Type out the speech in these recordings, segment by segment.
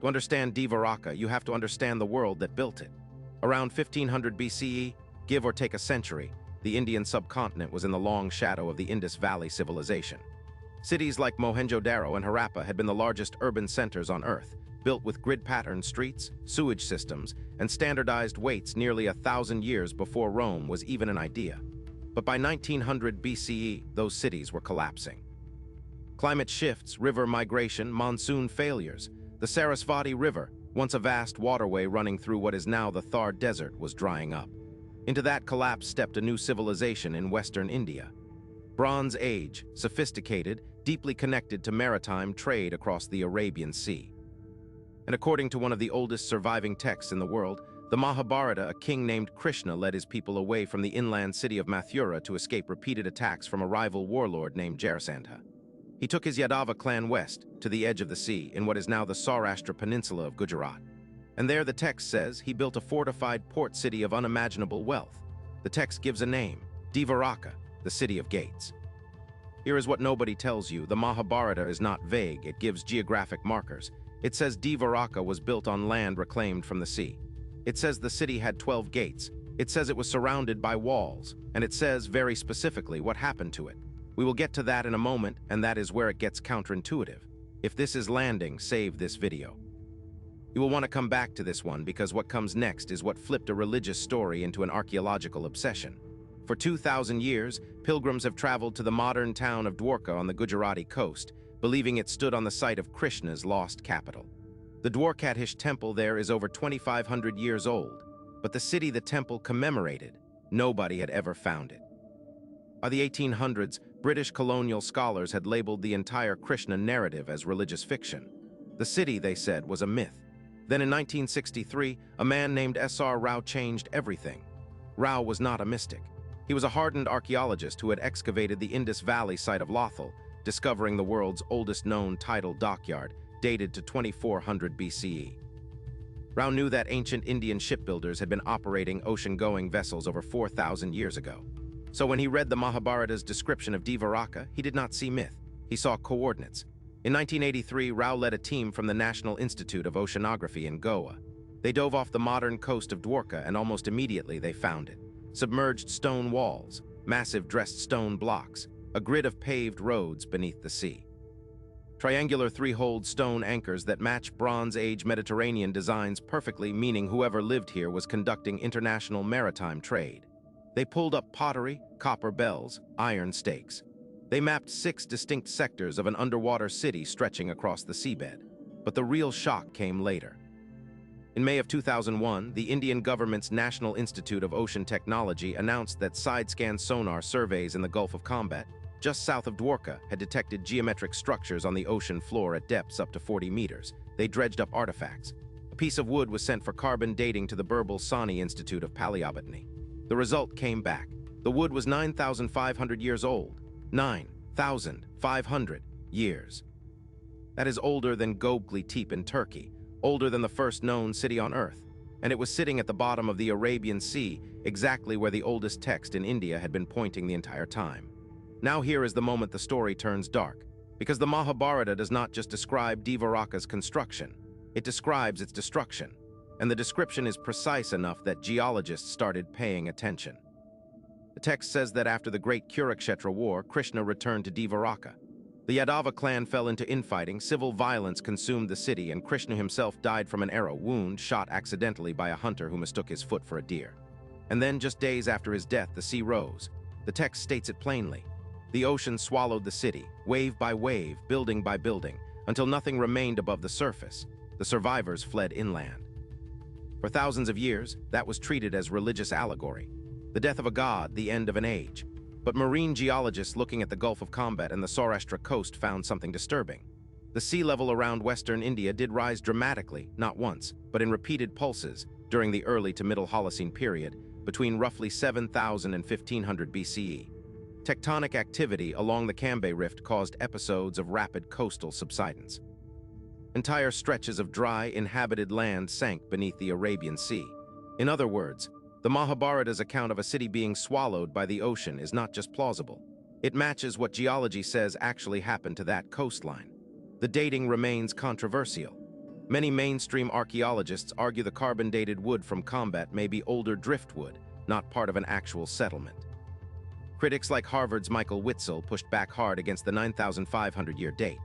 To understand Dvaraka, you have to understand the world that built it. Around 1500 BCE, give or take a century, the Indian subcontinent was in the long shadow of the Indus Valley civilization. Cities like Mohenjo-Daro and Harappa had been the largest urban centers on Earth, built with grid-patterned streets, sewage systems, and standardized weights nearly 1,000 years before Rome was even an idea. But by 1900 BCE, those cities were collapsing. Climate shifts, river migration, monsoon failures. The Sarasvati River, once a vast waterway running through what is now the Thar Desert, was drying up. Into that collapse stepped a new civilization in western India. Bronze Age, sophisticated, deeply connected to maritime trade across the Arabian Sea. And according to one of the oldest surviving texts in the world, the Mahabharata, a king named Krishna led his people away from the inland city of Mathura to escape repeated attacks from a rival warlord named Jarasandha. He took his Yadava clan west, to the edge of the sea, in what is now the Saurashtra Peninsula of Gujarat. And there the text says he built a fortified port city of unimaginable wealth. The text gives a name, Dvaraka, the city of gates. Here is what nobody tells you. The Mahabharata is not vague, it gives geographic markers. It says Dvaraka was built on land reclaimed from the sea. It says the city had 12 gates. It says it was surrounded by walls. And it says, very specifically, what happened to it. We will get to that in a moment, and that is where it gets counterintuitive. If this is landing, save this video. You will want to come back to this one because what comes next is what flipped a religious story into an archaeological obsession. For 2,000 years, pilgrims have traveled to the modern town of Dwarka on the Gujarati coast, believing it stood on the site of Krishna's lost capital. The Dwarkadish temple there is over 2,500 years old, but the city the temple commemorated, nobody had ever found it. By the 1800s, British colonial scholars had labeled the entire Krishna narrative as religious fiction. The city, they said, was a myth. Then in 1963, a man named S.R. Rao changed everything. Rao was not a mystic. He was a hardened archaeologist who had excavated the Indus Valley site of Lothal, discovering the world's oldest known tidal dockyard, dated to 2400 BCE. Rao knew that ancient Indian shipbuilders had been operating ocean-going vessels over 4,000 years ago. So when he read the Mahabharata's description of Dvaraka, he did not see myth. He saw coordinates. In 1983, Rao led a team from the National Institute of Oceanography in Goa. They dove off the modern coast of Dwarka, and almost immediately they found it. Submerged stone walls, massive dressed stone blocks, a grid of paved roads beneath the sea. Triangular three-holed stone anchors that match Bronze Age Mediterranean designs perfectly, meaning whoever lived here was conducting international maritime trade. They pulled up pottery, copper bells, iron stakes. They mapped 6 distinct sectors of an underwater city stretching across the seabed. But the real shock came later. In May of 2001, the Indian government's National Institute of Ocean Technology announced that side-scan sonar surveys in the Gulf of Combat, just south of Dwarka, had detected geometric structures on the ocean floor at depths up to 40 meters. They dredged up artifacts. A piece of wood was sent for carbon dating to the Birbal Sani Institute of Paleobotany. The result came back. The wood was 9,500 years old. 9,500 years. That is older than Göbekli Tepe in Turkey, older than the first known city on Earth, and it was sitting at the bottom of the Arabian Sea, exactly where the oldest text in India had been pointing the entire time. Now here is the moment the story turns dark, because the Mahabharata does not just describe Dvaraka's construction, it describes its destruction, and the description is precise enough that geologists started paying attention. The text says that after the Great Kurukshetra War, Krishna returned to Dvaraka. The Yadava clan fell into infighting, civil violence consumed the city, and Krishna himself died from an arrow wound shot accidentally by a hunter who mistook his foot for a deer. And then, just days after his death, the sea rose. The text states it plainly. The ocean swallowed the city, wave by wave, building by building, until nothing remained above the surface. The survivors fled inland. For thousands of years, that was treated as religious allegory. The death of a god, the end of an age. But marine geologists looking at the Gulf of Combat and the Saurashtra coast found something disturbing. The sea level around western India did rise dramatically, not once, but in repeated pulses, during the early to middle Holocene period, between roughly 7,000 and 1500 BCE. Tectonic activity along the Cambay Rift caused episodes of rapid coastal subsidence. Entire stretches of dry, inhabited land sank beneath the Arabian Sea. In other words, the Mahabharata's account of a city being swallowed by the ocean is not just plausible. It matches what geology says actually happened to that coastline. The dating remains controversial. Many mainstream archaeologists argue the carbon-dated wood from combat may be older driftwood, not part of an actual settlement. Critics like Harvard's Michael Witzel pushed back hard against the 9,500-year date.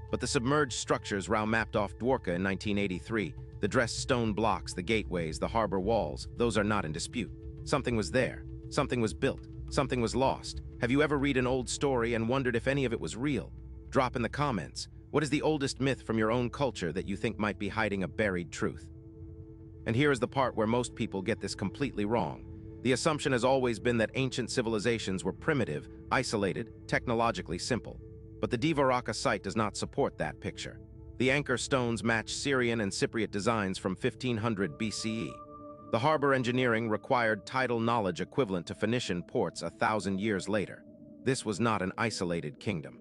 But the submerged structures Rao mapped off Dwarka in 1983, the dressed stone blocks, the gateways, the harbor walls, those are not in dispute. Something was there. Something was built. Something was lost. Have you ever read an old story and wondered if any of it was real? Drop in the comments. What is the oldest myth from your own culture that you think might be hiding a buried truth? And here is the part where most people get this completely wrong. The assumption has always been that ancient civilizations were primitive, isolated, technologically simple. But the Dvaraka site does not support that picture. The anchor stones match Syrian and Cypriot designs from 1500 BCE. The harbor engineering required tidal knowledge equivalent to Phoenician ports 1,000 years later. This was not an isolated kingdom.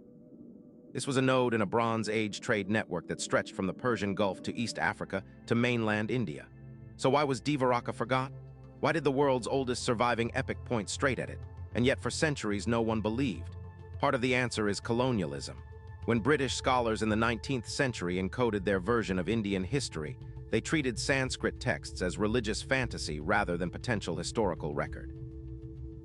This was a node in a Bronze Age trade network that stretched from the Persian Gulf to East Africa to mainland India. So why was Dvaraka forgot? Why did the world's oldest surviving epic point straight at it, and yet for centuries no one believed? Part of the answer is colonialism. When British scholars in the 19th century encoded their version of Indian history, they treated Sanskrit texts as religious fantasy rather than potential historical record.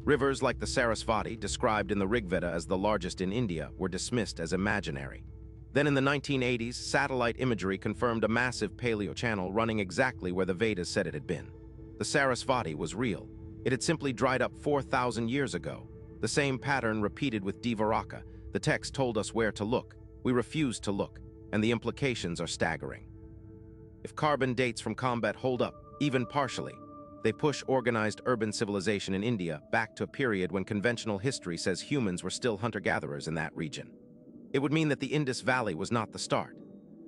Rivers like the Sarasvati, described in the Rigveda as the largest in India, were dismissed as imaginary. Then in the 1980s, satellite imagery confirmed a massive paleochannel running exactly where the Vedas said it had been. The Sarasvati was real. It had simply dried up 4,000 years ago. The same pattern repeated with Dvaraka. The text told us where to look. We refused to look, and the implications are staggering. If carbon dates from combat hold up, even partially, they push organized urban civilization in India back to a period when conventional history says humans were still hunter-gatherers in that region. It would mean that the Indus Valley was not the start.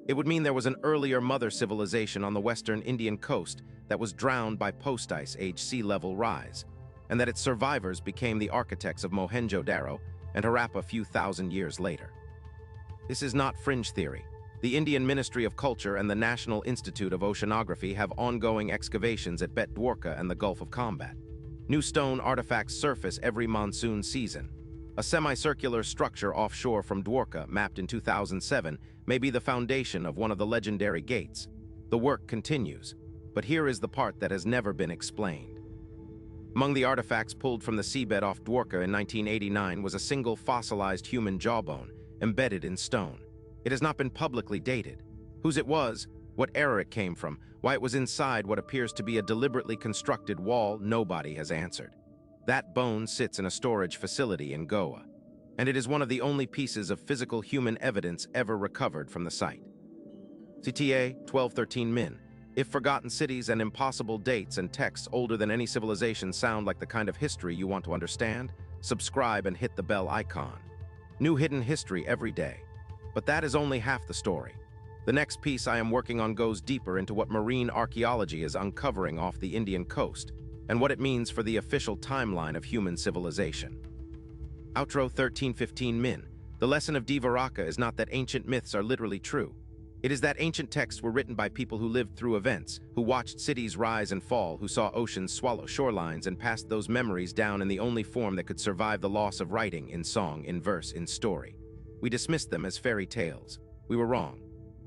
It would mean there was an earlier mother civilization on the western Indian coast that was drowned by post-ice age sea level rise, and that its survivors became the architects of Mohenjo-Daro and Harappa a few thousand years later. This is not fringe theory. The Indian Ministry of Culture and the National Institute of Oceanography have ongoing excavations at Bet Dwarka and the Gulf of Combat. New stone artifacts surface every monsoon season. A semicircular structure offshore from Dwarka, mapped in 2007, may be the foundation of one of the legendary gates. The work continues, but here is the part that has never been explained. Among the artifacts pulled from the seabed off Dwarka in 1989 was a single fossilized human jawbone, embedded in stone. It has not been publicly dated. Whose it was, what era it came from, why it was inside what appears to be a deliberately constructed wall, nobody has answered. That bone sits in a storage facility in Goa, and it is one of the only pieces of physical human evidence ever recovered from the site. CTA 1213 Min. If forgotten cities and impossible dates and texts older than any civilization sound like the kind of history you want to understand, subscribe and hit the bell icon. New hidden history every day. But that is only half the story. The next piece I am working on goes deeper into what marine archaeology is uncovering off the Indian coast, and what it means for the official timeline of human civilization. Outro 1315 Min. The lesson of Dvaraka is not that ancient myths are literally true. It is that ancient texts were written by people who lived through events, who watched cities rise and fall, who saw oceans swallow shorelines and passed those memories down in the only form that could survive the loss of writing, in song, in verse, in story. We dismissed them as fairy tales. We were wrong.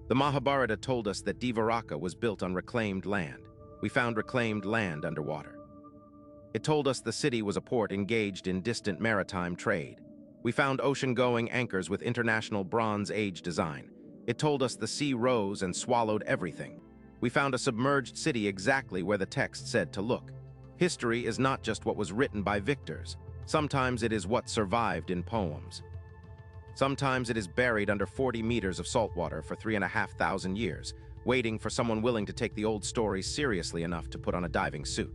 The Mahabharata told us that Dvaraka was built on reclaimed land. We found reclaimed land underwater. It told us the city was a port engaged in distant maritime trade. We found ocean-going anchors with international Bronze Age design. It told us the sea rose and swallowed everything. We found a submerged city exactly where the text said to look. History is not just what was written by victors. Sometimes it is what survived in poems. Sometimes it is buried under 40 meters of saltwater for 3,500 years, waiting for someone willing to take the old stories seriously enough to put on a diving suit.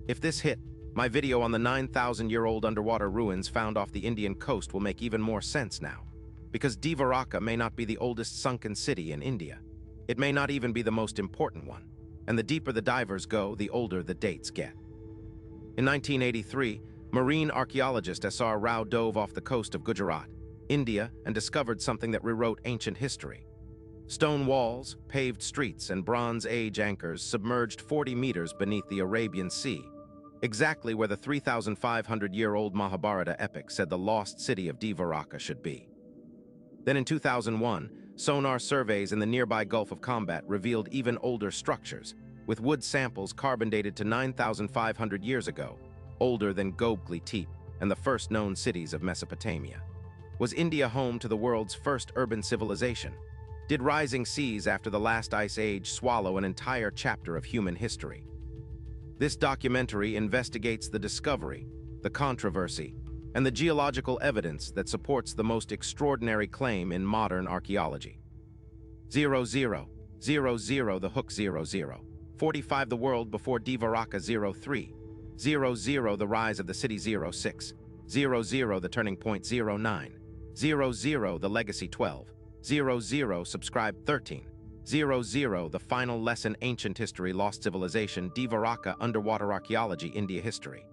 If this hit, my video on the 9,000-year-old underwater ruins found off the Indian coast will make even more sense now. Because Dvaraka may not be the oldest sunken city in India. It may not even be the most important one. And the deeper the divers go, the older the dates get. In 1983, marine archaeologist S.R. Rao dove off the coast of Gujarat, India, and discovered something that rewrote ancient history. Stone walls, paved streets, and Bronze Age anchors submerged 40 meters beneath the Arabian Sea, exactly where the 3,500-year-old Mahabharata epic said the lost city of Dvaraka should be. Then in 2001, Sonar surveys in the nearby Gulf of Combat revealed even older structures, with wood samples carbon dated to 9,500 years ago, older than Göbekli Tepe and the first known cities of Mesopotamia. Was India home to the world's first urban civilization? Did rising seas after the last ice age swallow an entire chapter of human history? This documentary investigates the discovery, the controversy, and the geological evidence that supports the most extraordinary claim in modern archaeology. 00, 00 the Hook 00, 45 the world before Dvaraka 03, 00 the rise of the city 06, 00 the turning point 09, 00 the legacy 12, 00 subscribe 13, 00 the final lesson ancient history lost civilization Dvaraka underwater archaeology India history.